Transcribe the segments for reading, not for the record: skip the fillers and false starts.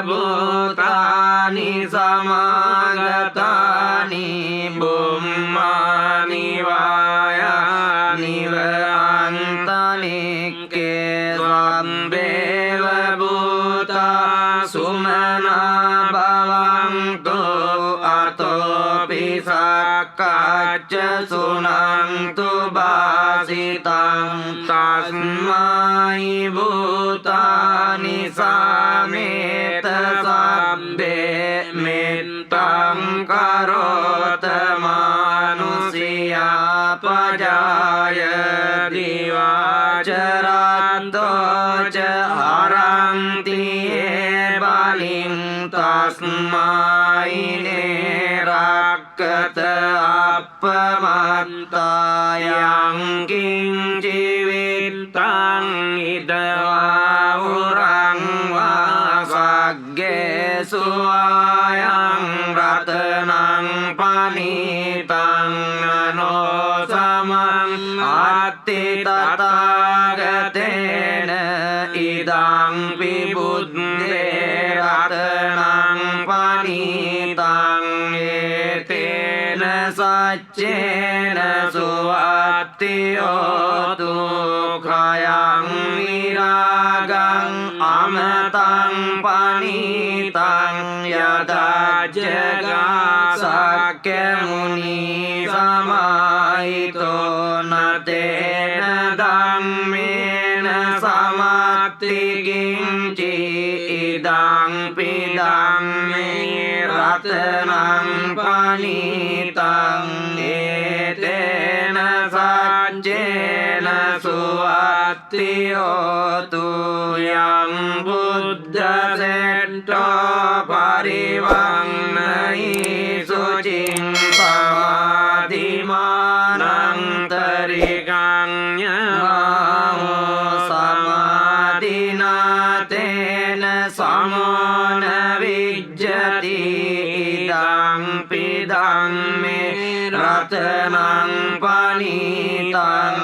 भूतानि समागतानि बुम्मानि वायानि वान्तरिक्षे स्वम्भेव भूता सुमना भवन्तु अतोऽपि सक्काच्च सुनन्तु भासितं तस्मै भूतानि सामेत सब्बे मित्तं करोत मानुषिया पजायति वाचरान्तो च हरन्ति ये बलिं तस्मै निरक्कत अपमत्तायं किञ्चिवित्तं इदवाहुरं वा सग्गेषु आयं रत्नं पनीतं नो समं अत्ति तथागतेन इदं विबुद्धे रत्नं पनीतं एतेन सच्चेन सुवत्तियोतु खयं विरागं अमृतं पनीतं यदा जगासक्यमुनि समाहितो न तेन धम्मेन समत्ति किञ्चि इदं पिदं मे रत्नं पनीतं एतेन सच्चेन सुवत्तियोतु यं बुद्धसेट्टो परिवन्नयि शुचिं समाधिमानन्तरिकं यमाहो समाधिना तेन समो न विज्जति इदं पिदं मे रत्नं पनीतं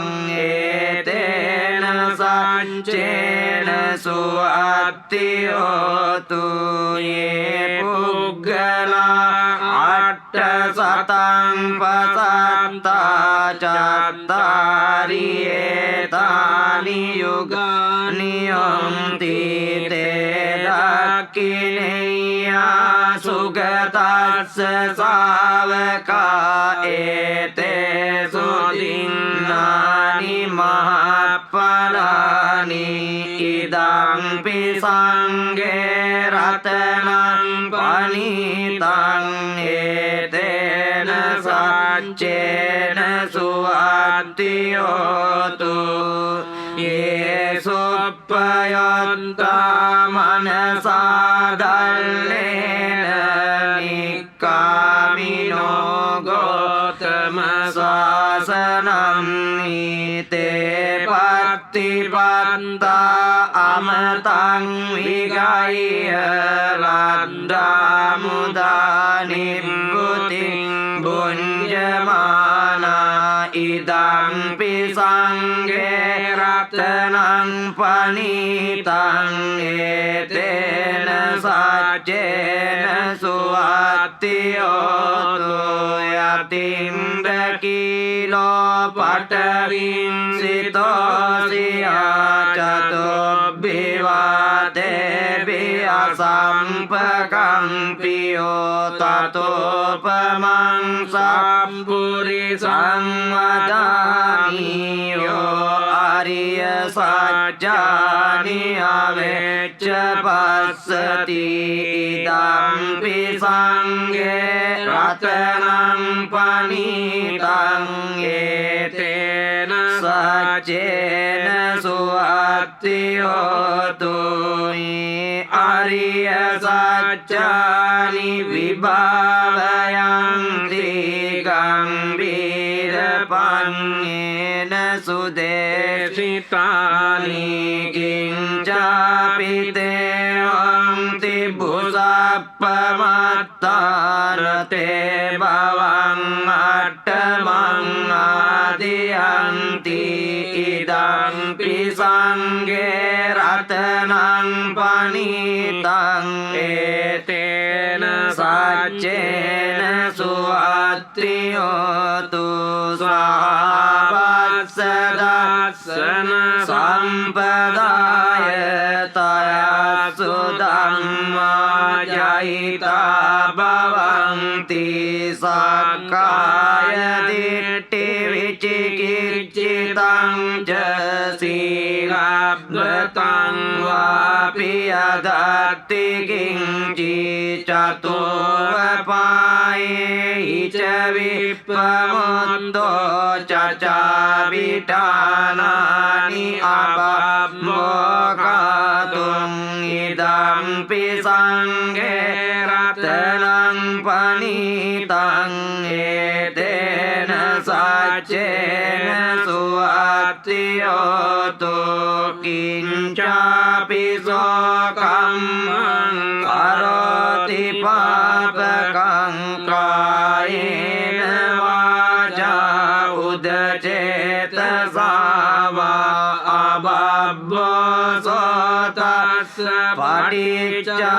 एतेन सच्चेन सुवत्तियोतु ये पुग्गला अट्टशतं पसत्ता चत्तारि एतानि युगानि हन्ति ते दक्षिणेया सुगतस्य शावका एतेषु दिनानि महाफलानि इदं संगे रत्नं पनीतं एतेन सच्चेन सुवत्तियोतु ये सुपयन्ता मनसा दल्लेन निक्कामिनो गौतमशासनं नीते पत्तिपन्ता अमृतं विगाह्य लब्धामुदा निम्बुतिं भुञ्जमाना इदं संगे रत्नं पनीतं एतेन सच्चेन सुवत्तियोतु यतीन्द्रकीलो पटविंसितोऽसिया चतुर्भिवादेभिः ततोपमं सम्पुरिसं वदामि यो आर्य सज्जानि अवेच्च पश्यति इदं संगे रत्नं पनीतं एतेन सच्चेन सुवत्तियोतु आर्य सच्चानि विभावयन्ति गम्भीरपण्येन सुदेशितानि किञ्चापि ते हन्ति भुजपमत्तारते भवं अट्टमं आदियन्ति इदं ඉදම්පි සංඝේ රතනං පනිතං ඒතේන සච්චේන සුවත්තියෝතු ස්වාවස්ස දස්සන සම්පදාය තයස්සු ධම්මා ජහිතා භවන්ති සක්කාය දිට්ඨි විචිකිච්ඡිතං ච සීලබ්බතං වාපි අදත්ති කිංචි චතෝවපායේ ච විප්පමුත්තෝ චචාවිඨානානි අබම්මෝකාතුං ඉදම්පි සංඝේ රතනං පනිතං ඒතේන සච්චේන සුවත්තියෝතු කිංචාපි සෝකම්මං කරෝති පාපකං කායේන වාචා උදචේතසා වා අබබ්බසෝතස්ස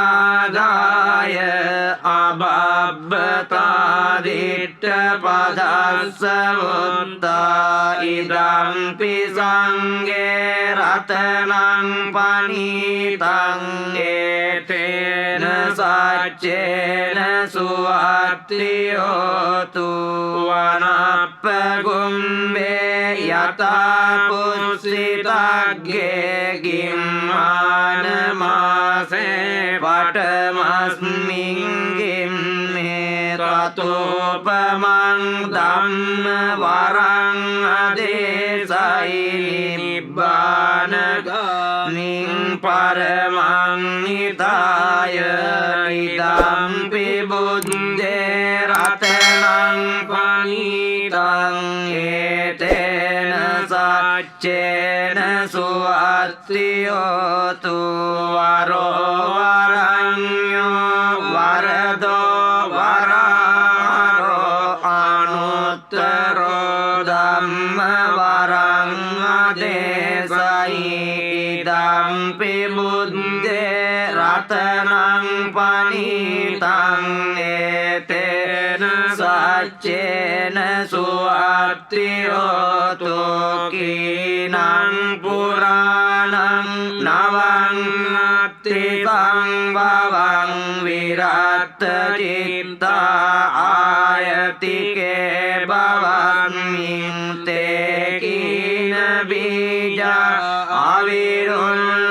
පටිච්චාදාය අබබ්බතා දිට්ඨ පදස්ස වුත්තා ඉදම්පි සංඝේ රතනං පනිතං ඒතේන සච්චේන සුවත්තියෝතු වනප්පගුම්බේ යතා පුස්සිතග්ගේ ගිම්මාන මාසේ පඨමස්මින් ගිම්මේ තතෝපමං ධම්ම වරං අදේසයි නිබ්බානගාමින් පරමං නිදාය ඉදම්පි බුද්දේ රතනං පනිතං ඒතේන සච්චේන සුවත්තියෝතු වරෝ වරඤ්ඤෝ වරදෝ වරාරෝ අනුත්තරෝ ධම්ම වරං අදේසයි ඉදම්පි බුද්දේ රතනං පනිතං ඒතේන සච්චේන සුවත්තියෝතු කීනං පුරාණං නවං අත්ති සංභවං විරත් චිත්තා ආයතිකේ භවන්මින් තේ කීන බීජා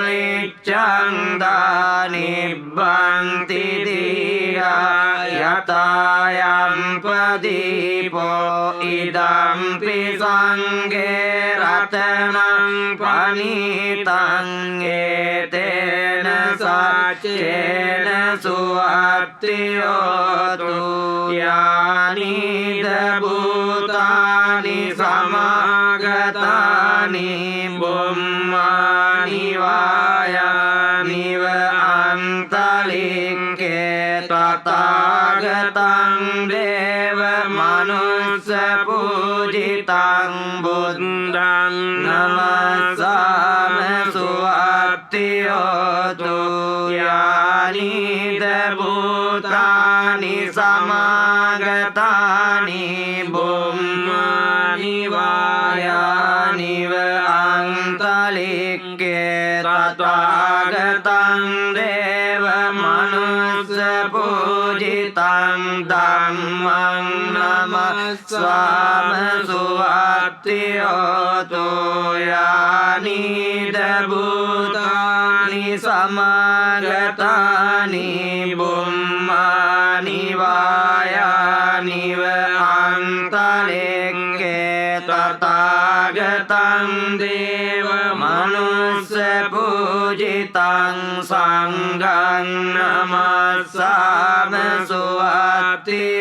අවිරුල්ලිච්ඡං දානිබ්බන්ති දීරා යතායම් පදීපෝ ඉදම්පි සංඝේ රතනං පනිතං ඒතේන සච්චේන සුවත්තියෝතු යානිද භූතානි සමාගතානි බුම්මානි වායානිව අන්තලික්කේ තථාගතං දේව මනුස්ස පූජිතං බුද්ධං නමස්සාම සුවත්තියෝතු යානිද භූතානි සමාගතානි බුම්මානි වායානිව අන්තලික්කේ තථාගතං දේව මනුස්ස පූජිතං ධම්මං නමස්සාම සුවත්තියෝතු යානිද භූතානි සමාගතානි බුම්මානි වායානිව අන්තලික්කේ තථාගතං දේව මනුස්ස පූජිතං සංඝං නමස්සාම සුවත්තියෝතු